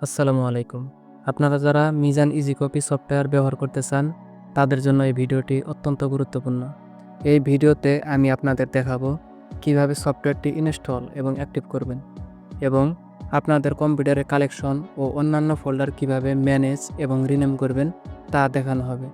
আসসালামু আলাইকুম। আপনারা যারা মিজান ইজি কপি সফটওয়্যার ব্যবহার করতে চান, তাদের জন্য এই ভিডিওটি অত্যন্ত গুরুত্বপূর্ণ। এই ভিডিওতে আমি আপনাদের দেখাবো কিভাবে সফটওয়্যারটি ইনস্টল এবং অ্যাক্টিভ করবেন এবং আপনাদের কম্পিউটারের কালেকশন ও অন্যান্য ফোল্ডার কিভাবে ম্যানেজ এবং রিনেম করবেন তা দেখানো হবে।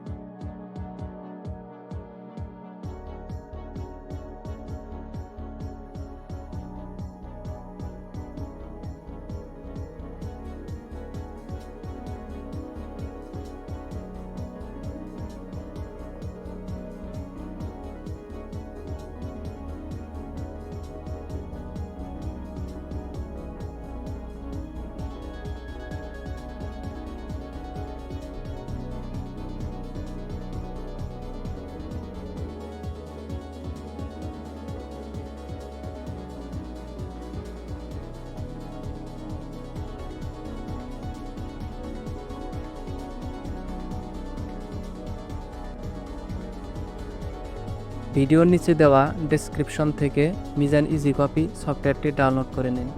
ভিডিওর নিচে দেওয়া ডেসক্রিপশন থেকে মিজান ইজি কপি সফটওয়্যারটি ডাউনলোড করে নিন।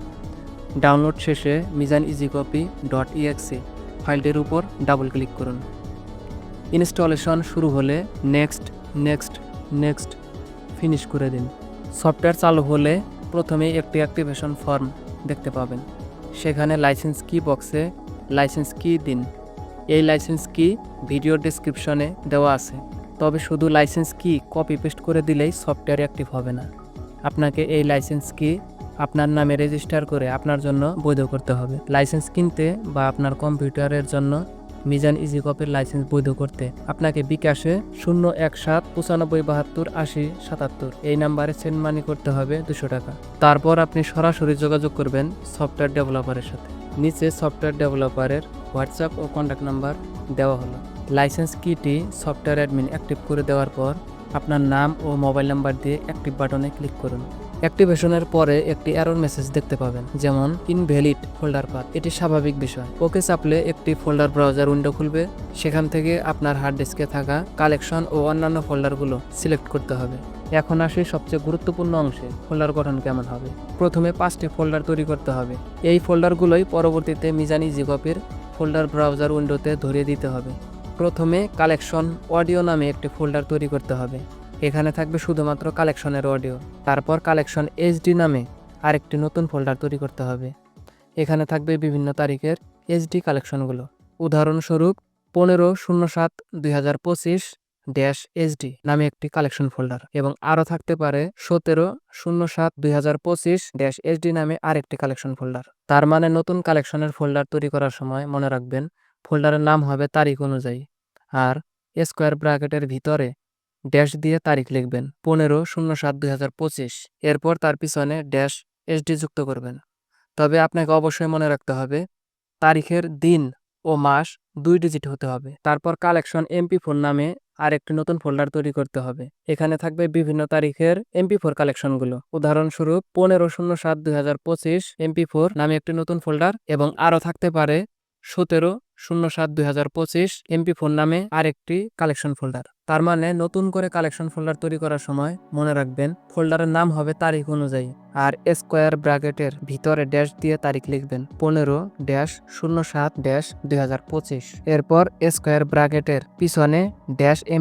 ডাউনলোড শেষে মিজান ইজি কপি .exe ফাইলটির উপর ডাবল ক্লিক করুন। ইনস্টলেশন শুরু হলে নেক্সট নেক্সট নেক্সট ফিনিশ করে দিন। সফটওয়্যার চালু হলে প্রথমে একটি অ্যাক্টিভেশন ফর্ম দেখতে পাবেন। সেখানে লাইসেন্স কি বক্সে লাইসেন্স কি দিন। এই লাইসেন্স কি ভিডিও ডেসক্রিপশনে দেওয়া আছে, তবে শুধু লাইসেন্স কি কপি পেস্ট করে দিলেই সফটওয়্যার অ্যাক্টিভ হবে না। আপনাকে এই লাইসেন্স কি আপনার নামে রেজিস্টার করে আপনার জন্য বৈধ করতে হবে। লাইসেন্স কিনতে বা আপনার কম্পিউটারের জন্য মিজান ইজি কপির লাইসেন্স বৈধ করতে আপনাকে বিকাশে 01795728077 এই নাম্বারে সেন্ড মানি করতে হবে 200 টাকা। তারপর আপনি সরাসরি যোগাযোগ করবেন সফটওয়্যার ডেভেলপারের সাথে। নিচে সফটওয়্যার ডেভেলপারের হোয়াটসঅ্যাপ ও কন্ট্যাক্ট নাম্বার দেওয়া হলো। Licence Kitty software admin active করে দেওয়ার পর আপনার নাম ও মোবাইল নাম্বার দিয়ে অ্যাক্টিভ বাটনে ক্লিক করুন। অ্যাক্টিভেশনের পরে একটি এরর মেসেজ দেখতে পাবেন, যেমন ইনভ্যালিড ফোল্ডার পাথ। এটি স্বাভাবিক বিষয়। ওকে চাপলে একটি ফোল্ডার ব্রাউজার উইন্ডো খুলবে। সেখান থেকে আপনার হার্ড ডিস্কে থাকা কালেকশন ও অন্যান্য ফোল্ডারগুলো সিলেক্ট করতে হবে। এখন আসি সবচেয়ে গুরুত্বপূর্ণ অংশে, ফোল্ডার গঠন কেমন হবে। প্রথমে 5টি ফোল্ডার তৈরি করতে হবে। এই ফোল্ডারগুলোই পরবর্তীতে মিজান ইজি কপির ফোল্ডার ব্রাউজার উইন্ডোতে ধরিয়ে দিতে হবে। প্রথমে কালেকশন অডিও নামে একটি ফোল্ডার তৈরি করতে হবে। এখানে থাকবে শুধুমাত্র কালেকশনের অডিও। তারপর কালেকশন এইচডি নামে আরেকটি নতুন ফোল্ডার তৈরি করতে হবে। এখানে থাকবে বিভিন্ন তারিখের এইচডি কালেকশনগুলো। উদাহরণস্বরূপ 15/07/2025 নামে একটি কালেকশন ফোল্ডার এবং আরও থাকতে পারে 17/07/2025 নামে আরেকটি কালেকশন ফোল্ডার। তার মানে নতুন কালেকশনের ফোল্ডার তৈরি করার সময় মনে রাখবেন ফোল্ডারের নাম হবে তারিখ অনুযায়ী, আর স্কোয়ার ব্র্যাকেটের ভিতরে ড্যাশ দিয়ে তারিখ লিখবেন 15/07/2025। এরপর তার পিছনে -SD যুক্ত করবেন। তবে আপনাকে অবশ্যই মনে রাখতে হবে তারিখের দিন ও মাস 2 ডিজিট হতে হবে। তারপর কালেকশন MP4 নামে আরেকটি নতুন ফোল্ডার তৈরি করতে হবে। এখানে থাকবে বিভিন্ন তারিখের MP4 কালেকশনগুলো। উদাহরণস্বরূপ 15/07/2025 MP4 নামে একটি নতুন ফোল্ডার এবং আরও থাকতে পারে 17/07/2025 MP4 নামে আরেকটি কালেকশন ফোল্ডার। তার মানে নতুন করে কালেকশন ফোল্ডার তৈরি করার সময় মনে রাখবেন ফোল্ডারের নাম হবে তারিখ অনুযায়ী, আর স্কোয়ার ব্র্যাকেটের ভিতরে ড্যাশ দিয়ে তারিখ লিখবেন 15/07/2025। এরপর স্কোয়ার ব্র্যাকেটের পিছনে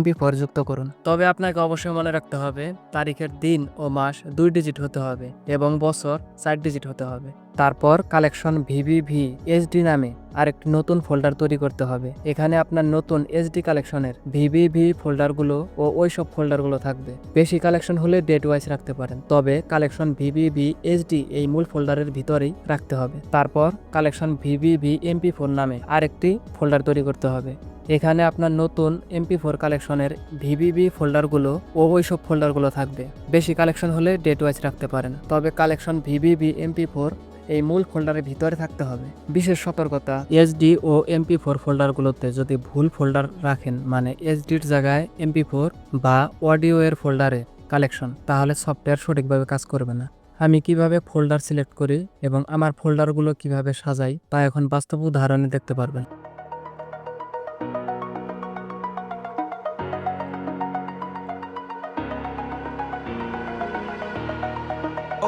-MP4 যুক্ত করুন। তবে আপনাকে অবশ্যই মনে রাখতে হবে তারিখের দিন ও মাস 2 ডিজিট হতে হবে এবং বছর 4 ডিজিট হতে হবে। তারপর কালেকশন VVV-HD নামে আরেকটি নতুন ফোল্ডার তৈরি করতে হবে। এখানে আপনার নতুন এইচডি কালেকশনের VVV ফোল্ডারগুলো ও ওইসব ফোল্ডারগুলো থাকবে। বেশি কালেকশন হলে ডেট ওয়াইজ রাখতে পারেন, তবে কালেকশন VVV-HD এই মূল ফোল্ডারের ভিতরেই রাখতে হবে। তারপর কালেকশন VVV-MP4 নামে আরেকটি ফোল্ডার তৈরি করতে হবে। এখানে আপনার নতুন MP4 কালেকশনের VVV ফোল্ডারগুলো ও ওইসব ফোল্ডারগুলো থাকবে। বেশি কালেকশন হলে ডেট ওয়াইজ রাখতে পারেন, তবে কালেকশন VVV-MP4 এই মূল ফোল্ডারের ভিতরে থাকতে হবে। বিশেষ সতর্কতা, এইচডি ও MP4 ফোল্ডারগুলোতে যদি ভুল ফোল্ডার রাখেন, মানে এইচডির জায়গায় MP4 বা অডিও এর ফোল্ডারে কালেকশন, তাহলে সফটওয়্যার সঠিকভাবে কাজ করবে না। আমি কিভাবে ফোল্ডার সিলেক্ট করি এবং আমার ফোল্ডারগুলো কিভাবে সাজাই তা এখন বাস্তব উদাহরণে দেখতে পারবেন।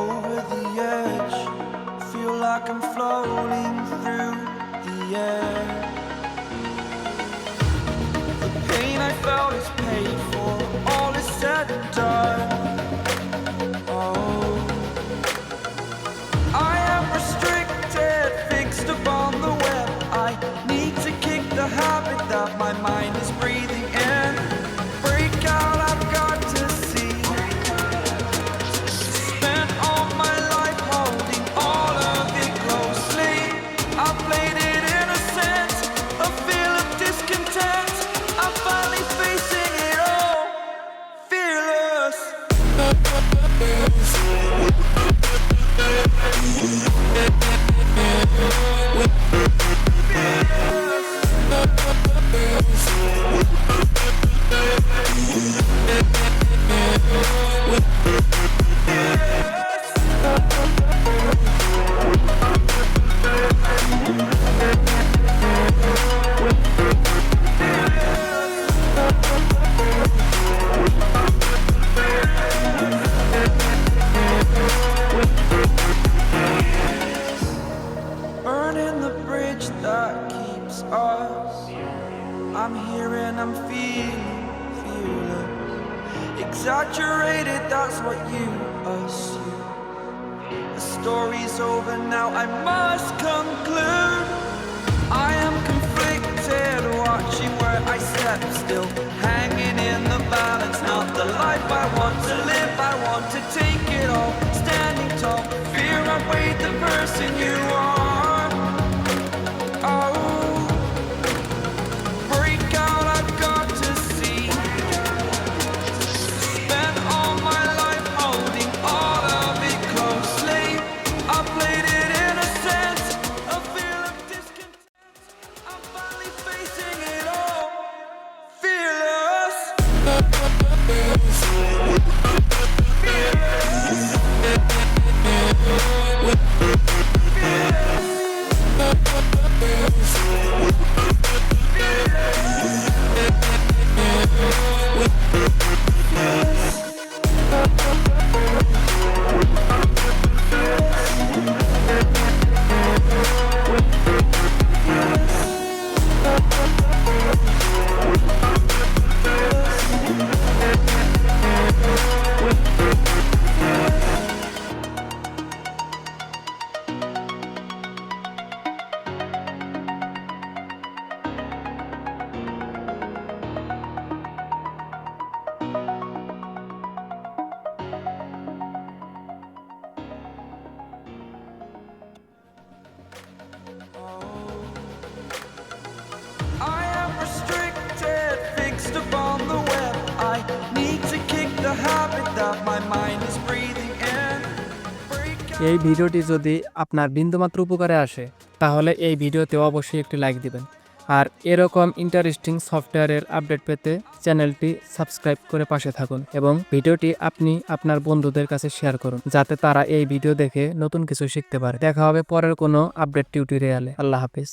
Over the edge, feel like I'm floating through the air. The pain I felt is paid for, all is said and done. Oh, I am restricted, fixed upon the web. I need to kick the habit that my mind is breathing in. Break out, I've got to see. Spent all my life holding all of it closely. I played it innocent, a feel of discontent. I'm finally facing it all, fearless. Burning the bridge that keeps us. I'm here and I'm feeling fearless. Exaggerated, that's what you assume. The story's over now, I must conclude. I am conflicted, watching where I step still, hanging in the balance. Not the life I want to live, I want to take it all. Standing tall, fear outweighed the person you are. Oh, break out, I've got to see. Spent all my life holding all of it closely. I played it innocent, a feel of discontent. I'm finally facing it all, fearless. I am restricted, fixed upon the web. I need to kick the habit that my mind is breathing in. Break out. এই ভিডিওটি যদি আপনার বিন্দুমাত্র উপকারে আসে তাহলে এই ভিডিওতে অবশ্যই একটি লাইক দিবেন। আর এরকম ইন্টারেস্টিং সফটওয়্যারের আপডেট পেতে চ্যানেলটি সাবস্ক্রাইব করে পাশে থাকুন এবং ভিডিওটি আপনি আপনার বন্ধুদের কাছে শেয়ার করুন যাতে তারা এই ভিডিও দেখে নতুন কিছু শিখতে পারে। দেখা হবে পরের কোনো আপডেট টিউটোরিয়ালে। আল্লাহ হাফেজ।